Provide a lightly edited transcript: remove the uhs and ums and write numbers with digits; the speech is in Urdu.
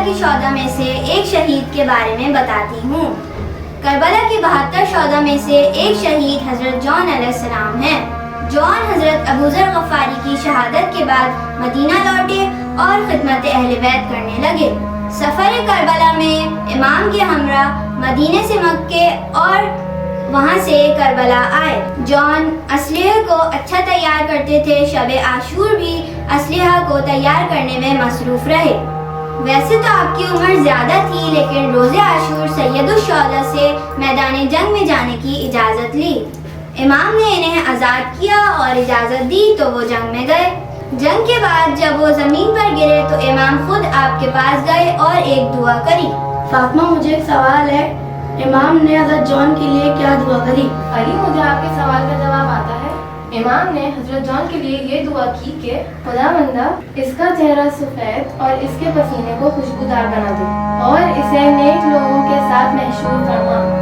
کی شہداء میں سے ایک شہید کے بارے میں بتاتی ہوں۔ کربلا کی 72 شہداء میں سے ایک شہید حضرت جون علیہ السلام ہیں۔ جون حضرت ابو ذر غفاری کی شہادت کے بعد مدینہ لوٹے اور خدمت اہل بیت کرنے لگے۔ سفر کربلا میں امام کے ہمراہ مدینے سے مکے اور وہاں سے کربلا آئے۔ جون اسلحے کو اچھا تیار کرتے تھے۔ شب عاشور بھی اسلحہ کو تیار کرنے میں مصروف رہے۔ ویسے تو آپ کی عمر زیادہ تھی، لیکن روز عاشور سید الشہداء سے میدان جنگ میں جانے کی اجازت لی۔ امام نے انہیں آزاد کیا اور اجازت دی تو وہ جنگ میں گئے۔ جنگ کے بعد جب وہ زمین پر گرے تو امام خود آپ کے پاس گئے اور ایک دعا کری۔ فاطمہ، مجھے ایک سوال ہے، امام نے حضرت جون کے لیے کیا دعا کری؟ علی، مجھے آپ کے سوال کا جواب آتا ہے۔ امام نے حضرت جون کے لیے یہ دعا کی کہ خداوندہ اس کا چہرہ سفید اور اس کے پسینے کو خوشبودار بنا دے اور اسے نیک لوگوں کے ساتھ محشور فرما۔